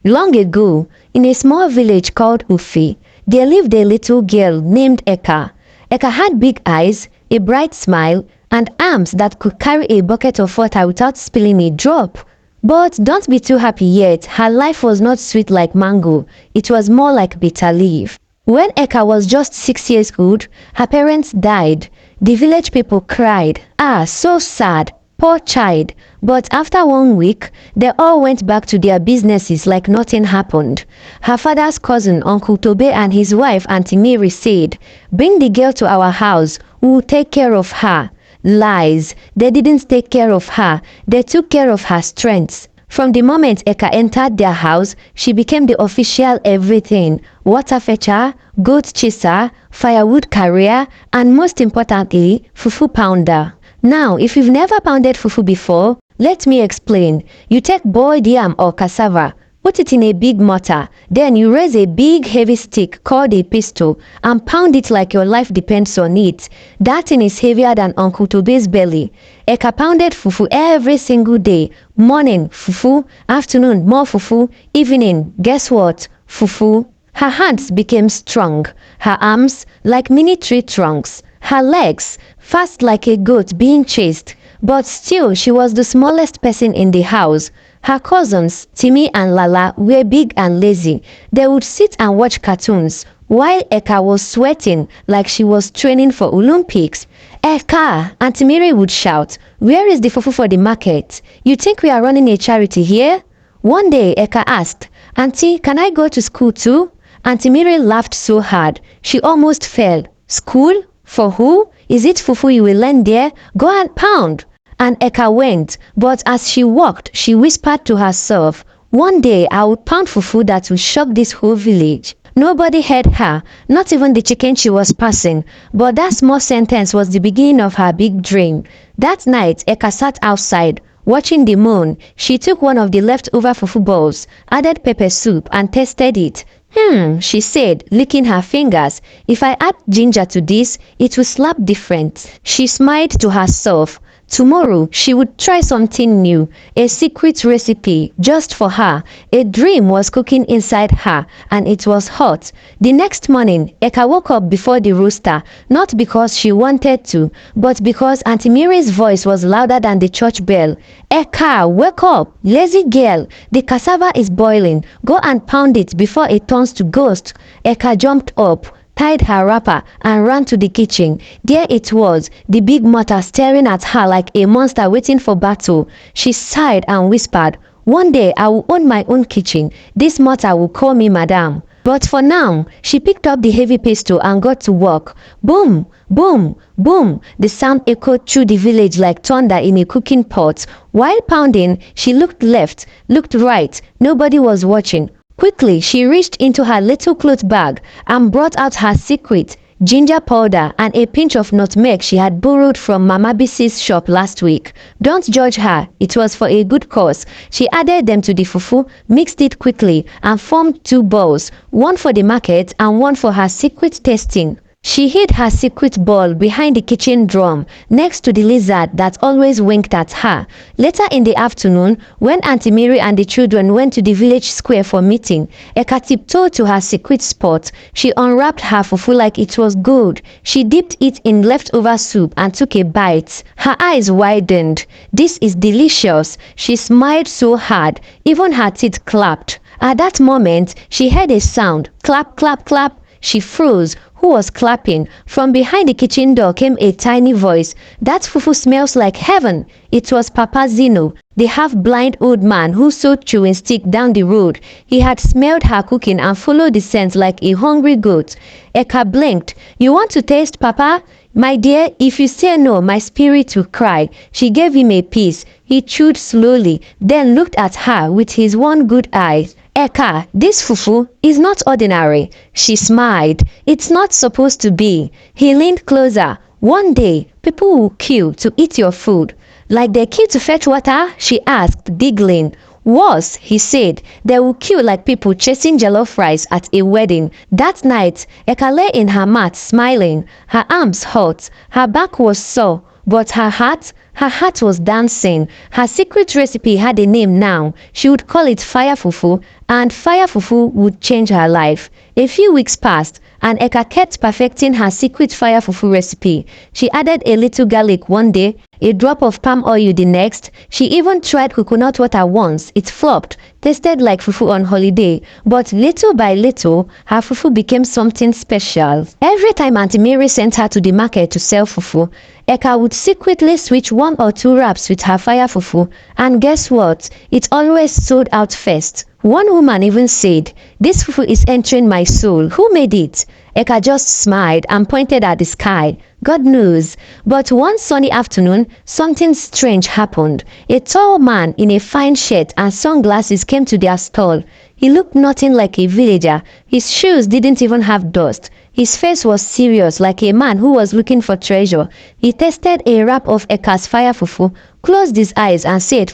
Long ago, in a small village called Ufi, there lived a little girl named Eka. Eka had big eyes, a bright smile, and arms that could carry a bucket of water without spilling a drop. But don't be too happy yet, her life was not sweet like mango, it was more like bitter leaf. When Eka was just 6 years old, her parents died. The village people cried, "Ah, so sad, poor child." But after 1 week, they all went back to their businesses like nothing happened. Her father's cousin, Uncle Tobe, and his wife, Auntie Mary, said, "Bring the girl to our house, we will take care of her." Lies. They didn't take care of her, they took care of her strengths. From the moment Eka entered their house, she became the official everything. Water fetcher, goat chaser, firewood carrier, and most importantly, fufu pounder. Now, if you've never pounded fufu before, let me explain. You take boiled yam or cassava, put it in a big mortar, then you raise a big heavy stick called a pestle and pound it like your life depends on it. That thing is heavier than Uncle Tobe's belly. Eka pounded fufu every single day. Morning, fufu, afternoon, more fufu, evening, guess what? Fufu. Her hands became strong, her arms like mini tree trunks, her legs fast like a goat being chased. But still, she was the smallest person in the house. Her cousins, Timmy and Lala, were big and lazy. They would sit and watch cartoons, while Eka was sweating like she was training for Olympics. "Eka!" Auntie Mary would shout, "Where is the fufu for the market? You think we are running a charity here?" One day, Eka asked, "Auntie, can I go to school too?" Auntie Mary laughed so hard, she almost fell. "School? For who? Is it fufu you will learn there? Go and pound." And Eka went, but as she walked, she whispered to herself, "One day I will pound fufu that will shock this whole village." Nobody heard her, not even the chicken she was passing, but that small sentence was the beginning of her big dream. That night, Eka sat outside, watching the moon. She took one of the leftover fufu balls, added pepper soup, and tasted it. She said, licking her fingers. "If I add ginger to this, it will slap different." She smiled to herself. Tomorrow, she would try something new, a secret recipe just for her. A dream was cooking inside her, and it was hot. The next morning, Eka woke up before the rooster, not because she wanted to, but because Auntie Mary's voice was louder than the church bell. "Eka, wake up, lazy girl. The cassava is boiling. Go and pound it before it turns to ghost." Eka jumped up, tied her wrapper, and ran to the kitchen. There it was, the big mortar staring at her like a monster waiting for battle. She sighed and whispered, "One day I will own my own kitchen. This mortar will call me Madame." But for now, she picked up the heavy pestle and got to work. Boom, boom, boom. The sound echoed through the village like thunder in a cooking pot. While pounding, she looked left, looked right. Nobody was watching. Quickly, she reached into her little cloth bag and brought out her secret, ginger powder and a pinch of nutmeg she had borrowed from Mama Bisi's shop last week. Don't judge her, it was for a good cause. She added them to the fufu, mixed it quickly, and formed 2 bowls, one for the market and one for her secret tasting. She hid her secret ball behind the kitchen drum, next to the lizard that always winked at her. Later in the afternoon, when Auntie Mary and the children went to the village square for meeting, Eka tiptoed to her secret spot. She unwrapped her fufu like it was gold. She dipped it in leftover soup and took a bite. Her eyes widened. "This is delicious." She smiled so hard, even her teeth clapped. At that moment, she heard a sound. Clap, clap, clap. She froze. Who was clapping? From behind the kitchen door came a tiny voice. "That fufu smells like heaven." It was Papa Zino, the half-blind old man who sold chewing stick down the road. He had smelled her cooking and followed the scent like a hungry goat. Eka blinked. "You want to taste, Papa?" "My dear, if you say no, my spirit will cry." She gave him a piece. He chewed slowly, then looked at her with his one good eye. "Eka, this fufu is not ordinary." She smiled. "It's not supposed to be." He leaned closer. "One day, people will queue to eat your food." "Like they queue to fetch water?" she asked, giggling. "Worse," he said, "they will queue like people chasing jollof rice at a wedding." That night, Eka lay in her mat smiling, her arms hot, her back was sore, but her heart, Her heart was dancing. Her secret recipe had a name now. She would call it fire fufu, and fire fufu would change her life. A few weeks passed, and Eka kept perfecting her secret fire fufu recipe. She added a little garlic one day, a drop of palm oil the next. She even tried coconut water once. It flopped, tasted like fufu on holiday. But little by little, her fufu became something special. Every time Auntie Mary sent her to the market to sell fufu, Eka would secretly switch 1 or 2 wraps with her fire fufu, and guess what? It always sold out first. One woman even said, "This fufu is entering my soul. Who made it?" Eka just smiled and pointed at the sky. God knows. But one sunny afternoon, something strange happened. A tall man in a fine shirt and sunglasses came to their stall. He looked nothing like a villager. His shoes didn't even have dust. His face was serious, like a man who was looking for treasure. He tasted a wrap of Eka's fire fufu, closed his eyes and said,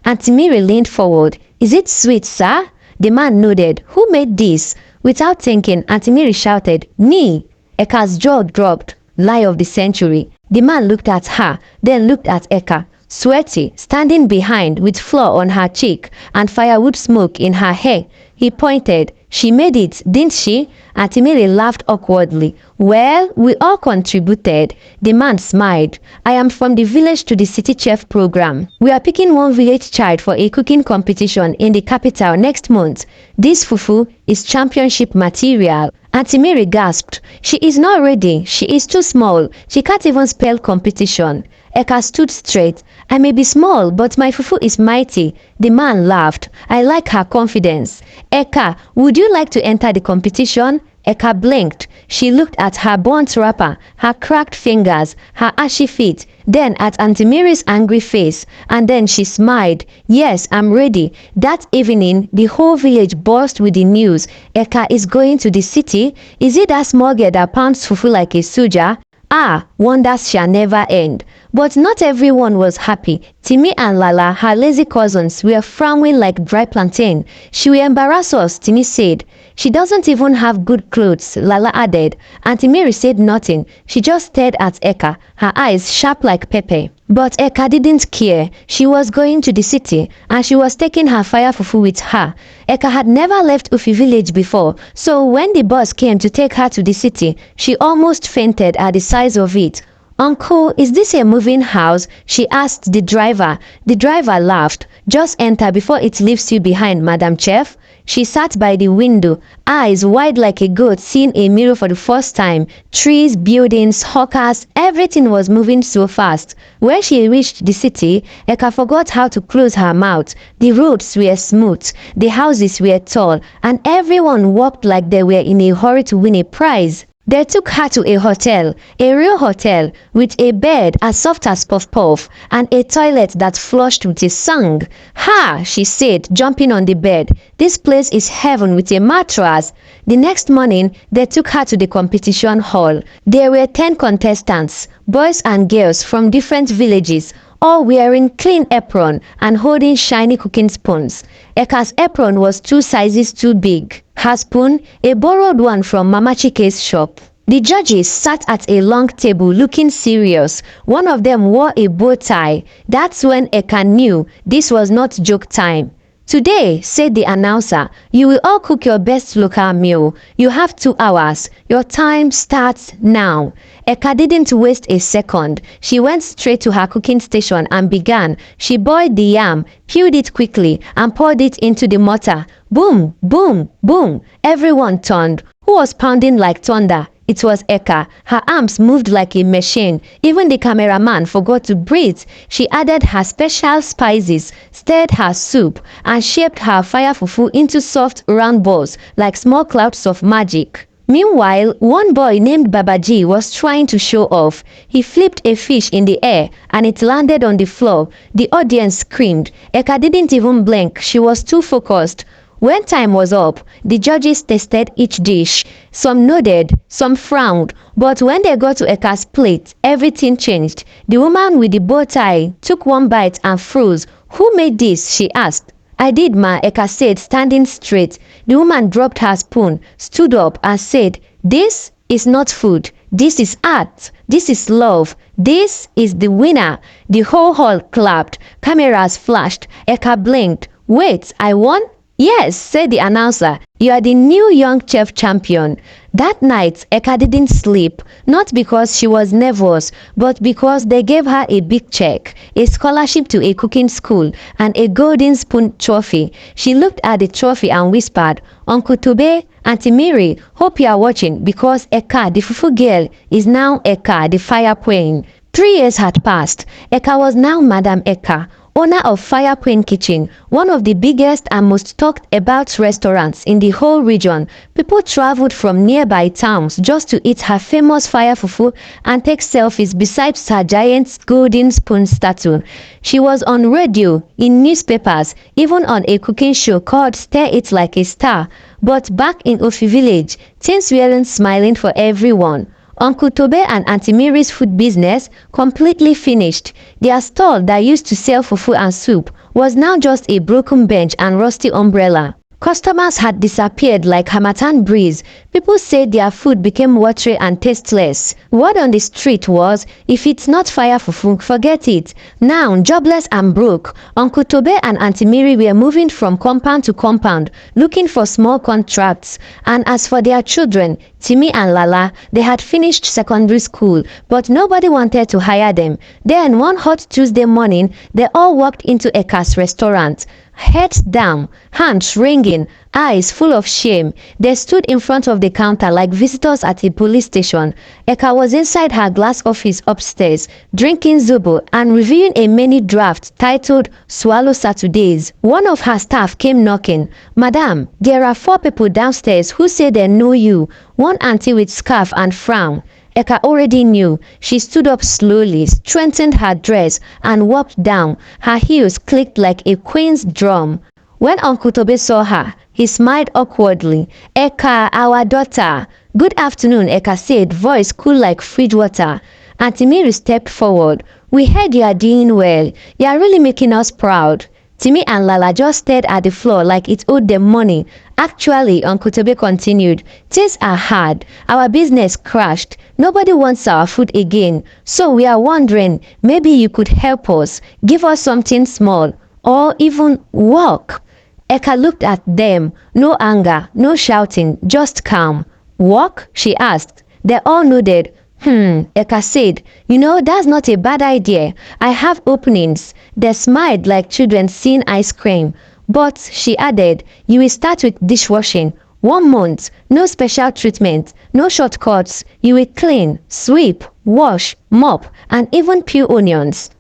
Auntie Mary leaned forward. "Is it sweet, sir?" The man nodded. "Who made this?" Without thinking, Auntie Mary shouted, "Me!" Eka's jaw dropped. Lie of the century. The man looked at her, then looked at Eka, sweaty, standing behind with flour on her cheek and firewood smoke in her hair. He pointed. "She made it, didn't she?" Auntie Mary laughed awkwardly. "Well, we all contributed." The man smiled. "I am from the village to the city chef program. We are picking one village child for a cooking competition in the capital next month. This fufu is championship material." Auntie Mary gasped. "She is not ready. She is too small. She can't even spell competition." Eka stood straight. "I may be small, but my fufu is mighty." The man laughed. "I like her confidence." "Eka, would you like to enter the competition?" Eka blinked. She looked at her burnt wrapper, her cracked fingers, her ashy feet, then at Auntie Mary's angry face, and then she smiled. "Yes, I'm ready." That evening, the whole village burst with the news. Eka is going to the city. Is it that small girl that pounds fufu like a soldier? Ah, wonders shall never end. But not everyone was happy. Timmy and Lala, her lazy cousins, were frowning like dry plantain. "She will embarrass us," Timmy said. "She doesn't even have good clothes," Lala added. Auntie Mary said nothing. She just stared at Eka, her eyes sharp like pepper. But Eka didn't care. She was going to the city, and she was taking her fire fufu with her. Eka had never left Ufi village before, so when the bus came to take her to the city, she almost fainted at the size of it. "Uncle, is this a moving house?" she asked the driver. The driver laughed. "Just enter before it leaves you behind, Madam Chef." She sat by the window, eyes wide like a goat seeing a mirror for the first time. Trees, buildings, hawkers, everything was moving so fast. When she reached the city, Eka forgot how to close her mouth. The roads were smooth, the houses were tall, and everyone walked like they were in a hurry to win a prize. They took her to a hotel, a real hotel, with a bed as soft as puff puff, and a toilet that flushed with a song. "Ha!" she said, jumping on the bed. "This place is heaven with a mattress." The next morning, they took her to the competition hall. There were 10 contestants, boys and girls from different villages, all wearing clean apron and holding shiny cooking spoons. Eka's apron was 2 sizes too big. Her spoon, a borrowed one from Mama Chike's shop. The judges sat at a long table looking serious. One of them wore a bow tie. That's when Eka knew this was not joke time. "Today," said the announcer, "you will all cook your best local meal. You have 2 hours. Your time starts now." Eka didn't waste a second. She went straight to her cooking station and began. She boiled the yam, peeled it quickly, and poured it into the mortar. Boom, boom, boom. Everyone turned. Who was pounding like thunder? It was Eka. Her arms moved like a machine. Even the cameraman forgot to breathe. She added her special spices, stirred her soup, and shaped her fire fufu into soft, round balls like small clouds of magic. Meanwhile, one boy named Babaji was trying to show off. He flipped a fish in the air and it landed on the floor. The audience screamed. Eka didn't even blink. She was too focused. When time was up, the judges tasted each dish. Some nodded, some frowned, but when they got to Eka's plate, everything changed. The woman with the bow tie took one bite and froze. "Who made this?" she asked. "I did, ma," Eka said, standing straight. The woman dropped her spoon, stood up and said, "This is not food. This is art. This is love. This is the winner. The whole hall clapped. Cameras flashed. Eka blinked. Wait, I won? Yes, said the announcer. You are the new young chef champion. That night, Eka didn't sleep, not because she was nervous, but because they gave her a big check, a scholarship to a cooking school, and a golden spoon trophy. She looked at the trophy and whispered, Uncle Tobe, Auntie Mary, hope you are watching because Eka, the fufu girl, is now Eka, the fire queen. 3 years had passed. Eka was now Madam Eka, owner of Fire Queen Kitchen, one of the biggest and most talked about restaurants in the whole region. People traveled from nearby towns just to eat her famous fire fufu and take selfies beside her giant golden spoon statue. She was on radio, in newspapers, even on a cooking show called Stir It Like a Star. But back in Ofi village, things weren't smiling for everyone. Uncle Tobe and Auntie Mary's food business completely finished. Their stall that used to sell fufu and soup was now just a broken bench and rusty umbrella. Customers had disappeared like Hamatan breeze. People said their food became watery and tasteless. Word on the street was, if it's not fire fufu, forget it. Now, jobless and broke, Uncle Tobe and Auntie Mary were moving from compound to compound, looking for small contracts. And as for their children, Timmy and Lala, they had finished secondary school, but nobody wanted to hire them. Then one hot Tuesday morning, they all walked into Eka's restaurant. Heads down, hands wringing, eyes full of shame. They stood in front of the counter like visitors at a police station. Eka was inside her glass office upstairs, drinking zobo and reviewing a mini draft titled Swallow Saturdays. One of her staff came knocking. Madam, there are 4 people downstairs who say they know you. One auntie with scarf and frown. Eka already knew. She stood up slowly, strengthened her dress, and walked down. Her heels clicked like a queen's drum. When Uncle Tobe saw her, he smiled awkwardly. Eka, our daughter. Good afternoon, Eka said, voice cool like fridge water. Auntie Mary stepped forward. We heard you are doing well. You are really making us proud. Timmy and Lala just stared at the floor like it owed them money. Actually, Uncle Tobe continued, things are hard. Our business crashed. Nobody wants our food again. So we are wondering, maybe you could help us. Give us something small. Or even work. Eka looked at them. No anger, no shouting, just calm. Work? She asked. They all nodded. Eka said, you know, that's not a bad idea. I have openings. They smiled like children seeing ice cream. But, she added, you will start with dishwashing. 1 month, no special treatment, no shortcuts. You will clean, sweep, wash, mop, and even peel onions.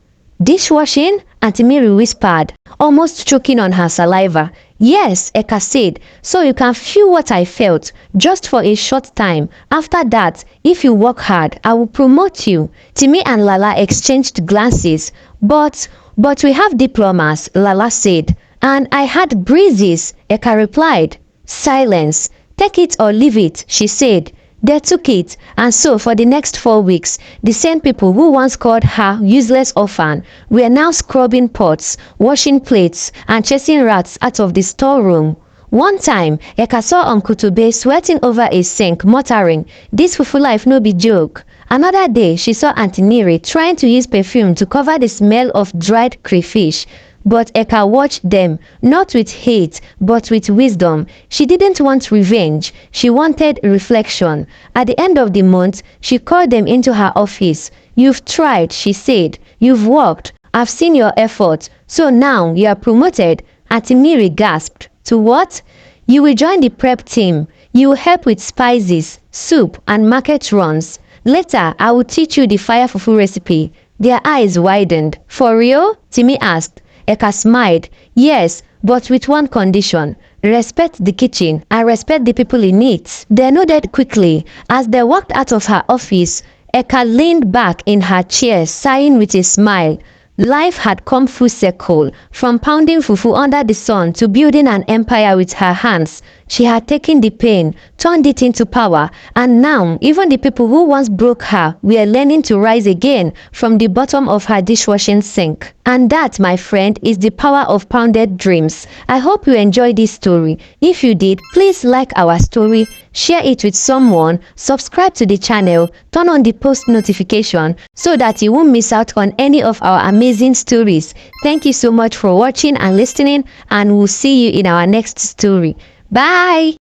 Dishwashing? Auntie Mary whispered, almost choking on her saliva. Yes, Eka said, so you can feel what I felt, just for a short time. After that, if you work hard, I will promote you. Timmy and Lala exchanged glances. But we have diplomas, Lala said. And I had breezes, Eka replied. Silence. Take it or leave it, she said. They took it, and so for the next 4 weeks, the same people who once called her useless orphan were now scrubbing pots, washing plates, and chasing rats out of the storeroom. One time, Eka saw Uncle Tobe sweating over a sink, muttering, this fufu life no be joke. Another day, she saw Auntie Mary trying to use perfume to cover the smell of dried crayfish. But Eka watched them, not with hate, but with wisdom. She didn't want revenge. She wanted reflection. At the end of the month, she called them into her office. You've tried, she said. You've worked. I've seen your effort. So now you are promoted. Auntie Mary gasped. To what? You will join the prep team. You will help with spices, soup, and market runs. Later, I will teach you the fire fufu recipe. Their eyes widened. For real? Timmy asked. Eka smiled. Yes, but with one condition. Respect the kitchen and respect the people in it. They nodded quickly. As they walked out of her office, Eka leaned back in her chair, sighing with a smile. Life had come full circle, from pounding fufu under the sun to building an empire with her hands. She had taken the pain, turned it into power, and now even the people who once broke her were learning to rise again from the bottom of her dishwashing sink. And that, my friend, is the power of pounded dreams. I hope you enjoyed this story. If you did, please like our story, share it with someone, subscribe to the channel, turn on the post notification so that you won't miss out on any of our amazing stories. Thank you so much for watching and listening, and we'll see you in our next story. Bye!